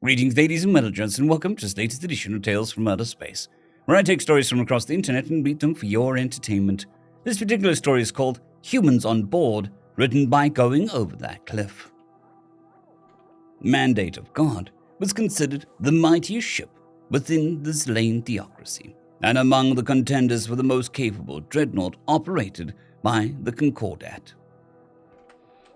Greetings, ladies and gentlemen, and welcome to this latest edition of Tales from Outer Space, where I take stories from across the internet and read them for your entertainment. This particular story is called Humans on Board, written by Going Over That Cliff. Mandate of God was considered the mightiest ship within the slain theocracy, and among the contenders for the most capable dreadnought operated by the Concordat.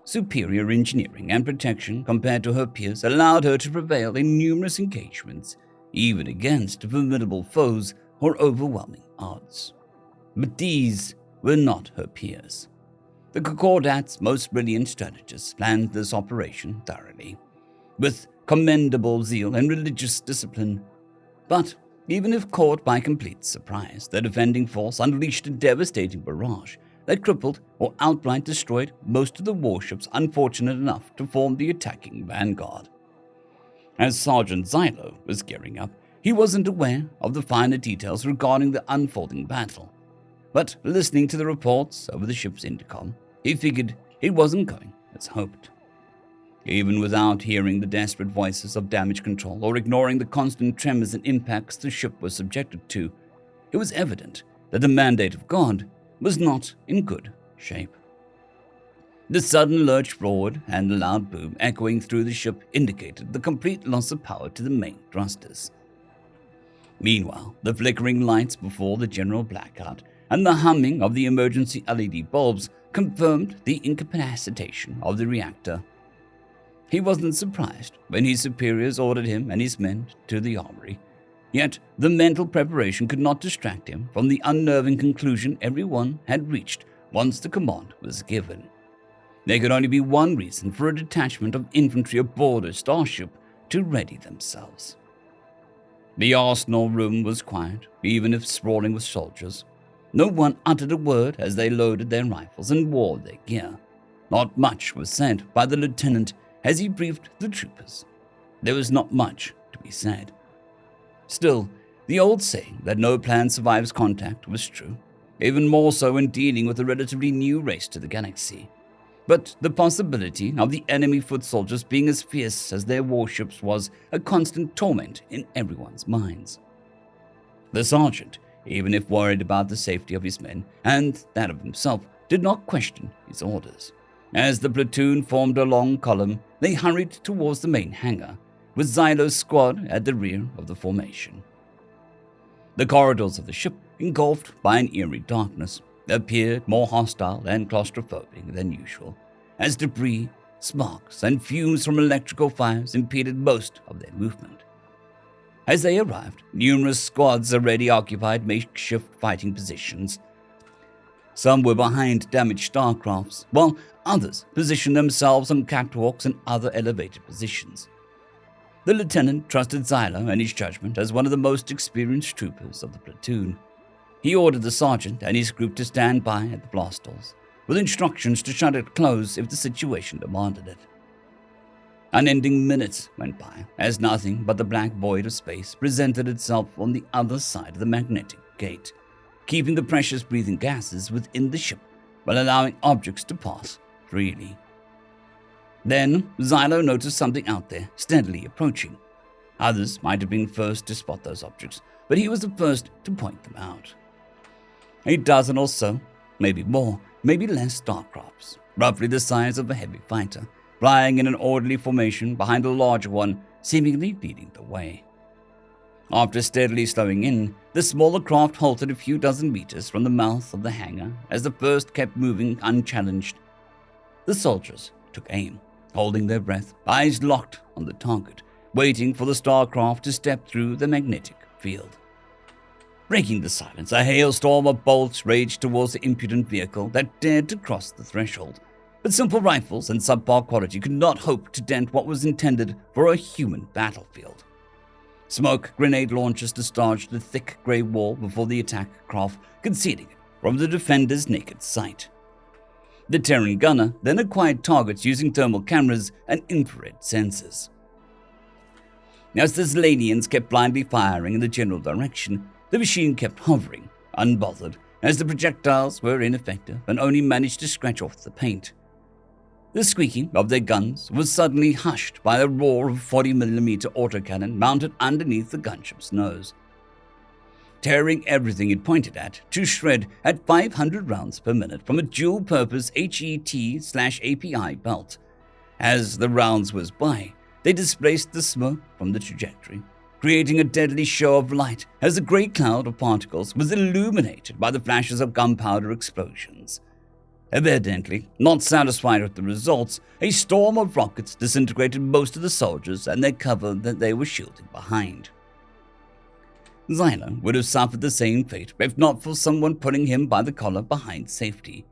Superior engineering and protection compared to her peers allowed her to prevail in numerous engagements, even against formidable foes or overwhelming odds. But these were not her peers. The Concordat's most brilliant strategists planned this operation thoroughly, with commendable zeal and religious discipline. But even if caught by complete surprise, the defending force unleashed a devastating barrage that crippled or outright destroyed most of the warships unfortunate enough to form the attacking vanguard. As Sergeant Xylo was gearing up, he wasn't aware of the finer details regarding the unfolding battle. But listening to the reports over the ship's intercom, he figured it wasn't going as hoped. Even without hearing the desperate voices of damage control or ignoring the constant tremors and impacts the ship was subjected to, it was evident that the Mandate of God was not in good shape. The sudden lurch forward and the loud boom echoing through the ship indicated the complete loss of power to the main thrusters. Meanwhile, the flickering lights before the general blackout and the humming of the emergency LED bulbs confirmed the incapacitation of the reactor. He wasn't surprised when his superiors ordered him and his men to the armory. Yet the mental preparation could not distract him from the unnerving conclusion everyone had reached once the command was given. There could only be one reason for a detachment of infantry aboard a starship to ready themselves. The arsenal room was quiet, even if sprawling with soldiers. No one uttered a word as they loaded their rifles and wore their gear. Not much was said by the lieutenant as he briefed the troopers. There was not much to be said. Still, the old saying that no plan survives contact was true, even more so in dealing with a relatively new race to the galaxy. But the possibility of the enemy foot soldiers being as fierce as their warships was a constant torment in everyone's minds. The sergeant, even if worried about the safety of his men and that of himself, did not question his orders. As the platoon formed a long column, they hurried towards the main hangar, with Xylo's squad at the rear of the formation. The corridors of the ship, engulfed by an eerie darkness, appeared more hostile and claustrophobic than usual, as debris, sparks, and fumes from electrical fires impeded most of their movement. As they arrived, numerous squads already occupied makeshift fighting positions. Some were behind damaged starcrafts, while others positioned themselves on catwalks and other elevated positions. The lieutenant trusted Xylo and his judgment as one of the most experienced troopers of the platoon. He ordered the sergeant and his group to stand by at the blast doors, with instructions to shut it closed if the situation demanded it. Unending minutes went by as nothing but the black void of space presented itself on the other side of the magnetic gate, keeping the precious breathing gases within the ship while allowing objects to pass freely. Then, Xylo noticed something out there, steadily approaching. Others might have been first to spot those objects, but he was the first to point them out. A dozen or so, maybe more, maybe less starcrafts, roughly the size of a heavy fighter, flying in an orderly formation behind a larger one, seemingly leading the way. After steadily slowing in, the smaller craft halted a few dozen meters from the mouth of the hangar as the first kept moving unchallenged. The soldiers took aim, holding their breath, eyes locked on the target, waiting for the starcraft to step through the magnetic field. Breaking the silence, a hailstorm of bolts raged towards the impudent vehicle that dared to cross the threshold. But simple rifles and subpar quality could not hope to dent what was intended for a human battlefield. Smoke grenade launchers discharged the thick grey wall before the attack craft, concealing it from the defender's naked sight. The Terran gunner then acquired targets using thermal cameras and infrared sensors. As the Zlanians kept blindly firing in the general direction, the machine kept hovering, unbothered, as the projectiles were ineffective and only managed to scratch off the paint. The squeaking of their guns was suddenly hushed by the roar of a 40mm autocannon mounted underneath the gunship's nose, tearing everything it pointed at to shred at 500 rounds per minute from a dual-purpose HET/API belt. As the rounds whizzed by, they displaced the smoke from the trajectory, creating a deadly show of light as the great cloud of particles was illuminated by the flashes of gunpowder explosions. Evidently not satisfied with the results, a storm of rockets disintegrated most of the soldiers and their cover that they were shielding behind. Xylo would have suffered the same fate if not for someone pulling him by the collar behind safety.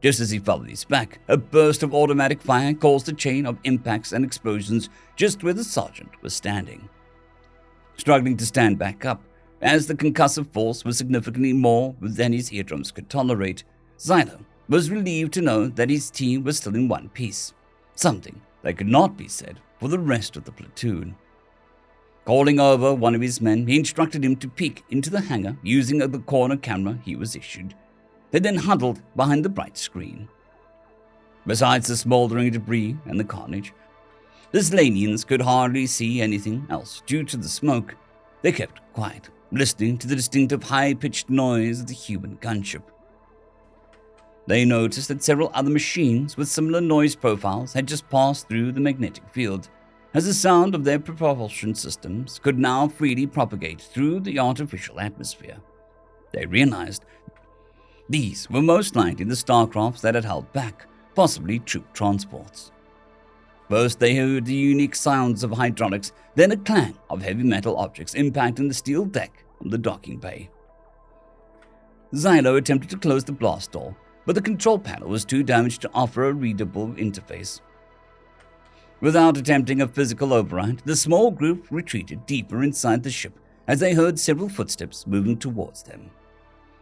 Just as he fell on his back, a burst of automatic fire caused a chain of impacts and explosions just where the sergeant was standing. Struggling to stand back up, as the concussive force was significantly more than his eardrums could tolerate, Xylo was relieved to know that his team was still in one piece, something that could not be said for the rest of the platoon. Calling over one of his men, he instructed him to peek into the hangar using the corner camera he was issued. They then huddled behind the bright screen. Besides the smoldering debris and the carnage, the Slanians could hardly see anything else due to the smoke. They kept quiet, listening to the distinctive high-pitched noise of the human gunship. They noticed that several other machines with similar noise profiles had just passed through the magnetic field, as the sound of their propulsion systems could now freely propagate through the artificial atmosphere. They realized these were most likely the starcrafts that had held back, possibly troop transports. First, they heard the unique sounds of hydraulics, then a clang of heavy metal objects impacting the steel deck of the docking bay. Xylo attempted to close the blast door, but the control panel was too damaged to offer a readable interface. Without attempting a physical override, the small group retreated deeper inside the ship as they heard several footsteps moving towards them.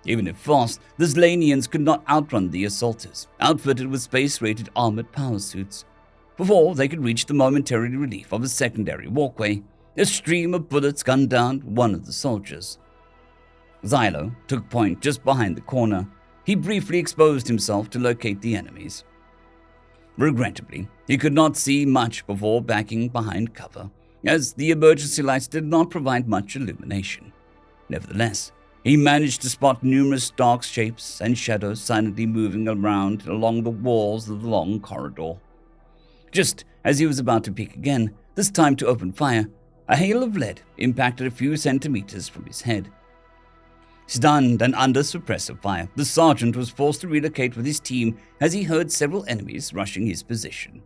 Even if fast, the Slanians could not outrun the assaulters, outfitted with space-rated armored power suits. Before they could reach the momentary relief of a secondary walkway, a stream of bullets gunned down one of the soldiers. Xylo took point just behind the corner. He briefly exposed himself to locate the enemies. Regrettably, he could not see much before backing behind cover, as the emergency lights did not provide much illumination. Nevertheless, he managed to spot numerous dark shapes and shadows silently moving around along the walls of the long corridor. Just as he was about to peek again, this time to open fire, a hail of lead impacted a few centimeters from his head. Stunned and under suppressive fire, the sergeant was forced to relocate with his team as he heard several enemies rushing his position.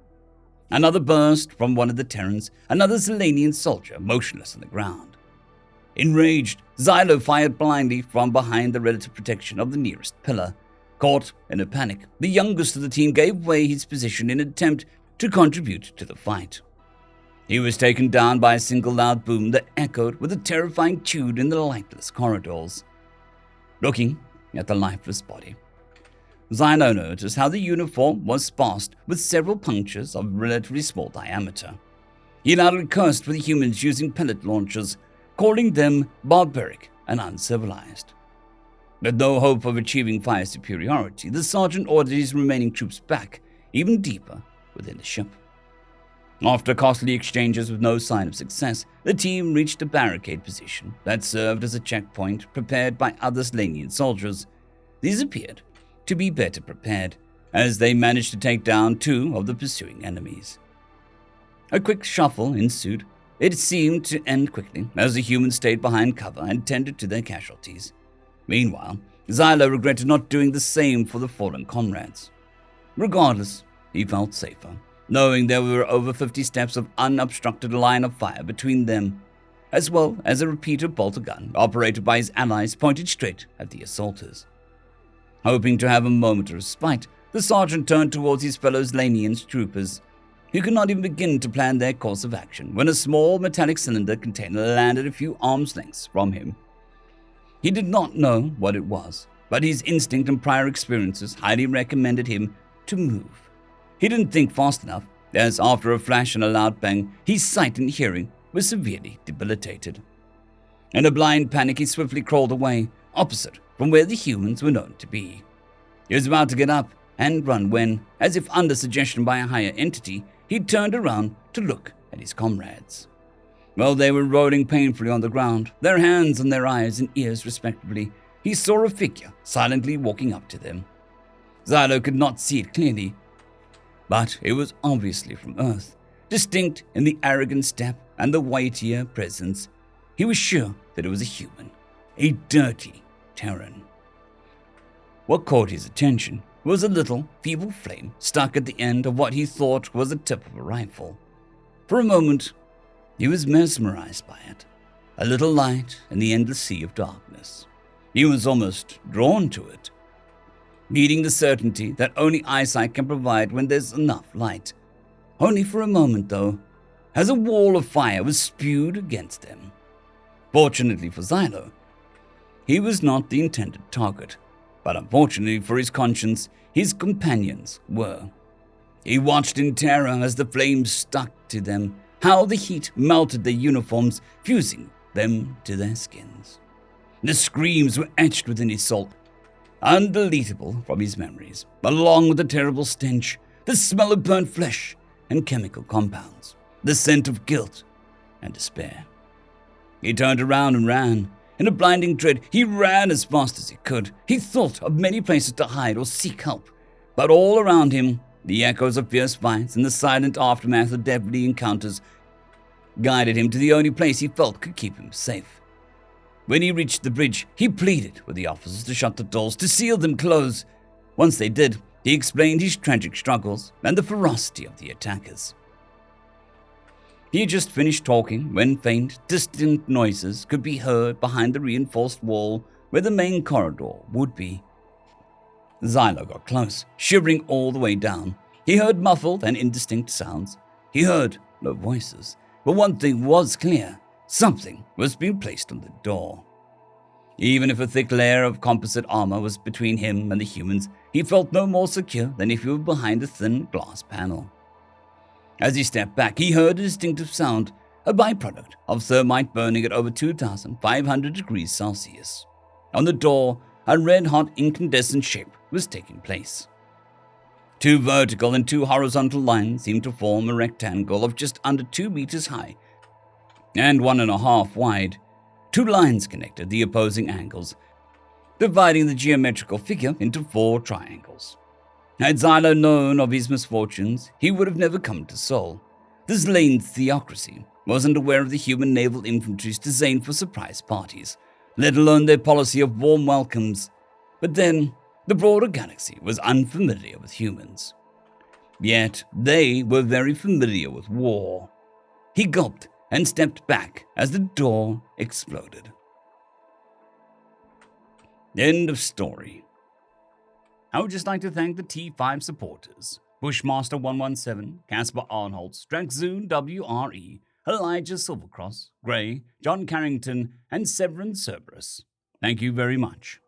Another burst from one of the Terrans, another Zelanian soldier motionless on the ground. Enraged, Xylo fired blindly from behind the relative protection of the nearest pillar. Caught in a panic, the youngest of the team gave away his position in an attempt to contribute to the fight. He was taken down by a single loud boom that echoed with a terrifying tune in the lightless corridors. Looking at the lifeless body, Xylo noticed how the uniform was sparse with several punctures of relatively small diameter. He loudly cursed for the humans using pellet launchers, calling them barbaric and uncivilized. With no hope of achieving fire superiority, the sergeant ordered his remaining troops back, even deeper within the ship. After costly exchanges with no sign of success, the team reached a barricade position that served as a checkpoint prepared by other Slanian soldiers. These appeared to be better prepared, as they managed to take down two of the pursuing enemies. A quick shuffle ensued. It seemed to end quickly, as the humans stayed behind cover and tended to their casualties. Meanwhile, Xylo regretted not doing the same for the fallen comrades. Regardless, he felt safer, knowing there were over 50 steps of unobstructed line of fire between them, as well as a repeater bolter gun operated by his allies pointed straight at the assaulters. Hoping to have a moment of respite, the sergeant turned towards his fellow Slanian troopers, who could not even begin to plan their course of action when a small metallic cylinder container landed a few arms lengths from him. He did not know what it was, but his instinct and prior experiences highly recommended him to move. He didn't think fast enough, as after a flash and a loud bang, his sight and hearing were severely debilitated. In a blind panic, he swiftly crawled away, opposite from where the humans were known to be. He was about to get up and run when, as if under suggestion by a higher entity, he turned around to look at his comrades. While they were rolling painfully on the ground, their hands on their eyes and ears respectively, he saw a figure silently walking up to them. Xylo could not see it clearly, but it was obviously from Earth, distinct in the arrogant step and the weightier presence. He was sure that it was a human, a dirty Terran. What caught his attention was a little, feeble flame stuck at the end of what he thought was the tip of a rifle. For a moment, he was mesmerized by it, a little light in the endless sea of darkness. He was almost drawn to it, needing the certainty that only eyesight can provide when there's enough light. Only for a moment, though, as a wall of fire was spewed against them. Fortunately for Xylo, he was not the intended target, but unfortunately for his conscience, his companions were. He watched in terror as the flames stuck to them, how the heat melted their uniforms, fusing them to their skins. The screams were etched within his soul, undeletable from his memories, along with the terrible stench, the smell of burnt flesh and chemical compounds, the scent of guilt and despair. He turned around and ran. In a blinding dread, he ran as fast as he could. He thought of many places to hide or seek help, but all around him, the echoes of fierce fights and the silent aftermath of deadly encounters guided him to the only place he felt could keep him safe. When he reached the bridge, he pleaded with the officers to shut the doors, to seal them close. Once they did, he explained his tragic struggles and the ferocity of the attackers. He had just finished talking when faint, distant noises could be heard behind the reinforced wall where the main corridor would be. Xylo got close, shivering all the way down. He heard muffled and indistinct sounds. He heard no voices, but one thing was clear. Something was being placed on the door. Even if a thick layer of composite armor was between him and the humans, he felt no more secure than if he were behind a thin glass panel. As he stepped back, he heard a distinctive sound, a byproduct of thermite burning at over 2,500 degrees Celsius. On the door, a red-hot incandescent shape was taking place. 2 vertical and 2 horizontal lines seemed to form a rectangle of just under 2 meters high and 1.5 wide. 2 lines connected the opposing angles, dividing the geometrical figure into 4 triangles. Had Xylo known of his misfortunes, he would have never come to Sol. This lane theocracy wasn't aware of the human naval infantry's design for surprise parties, let alone their policy of warm welcomes. But then, the broader galaxy was unfamiliar with humans. Yet, they were very familiar with war. He gulped and stepped back as the door exploded. End of story. I would just like to thank the T5 supporters: Bushmaster 117, Casper Arnholtz, Dragzoon WRE, Elijah Silvercross, Gray, John Carrington, and Severin Cerberus. Thank you very much.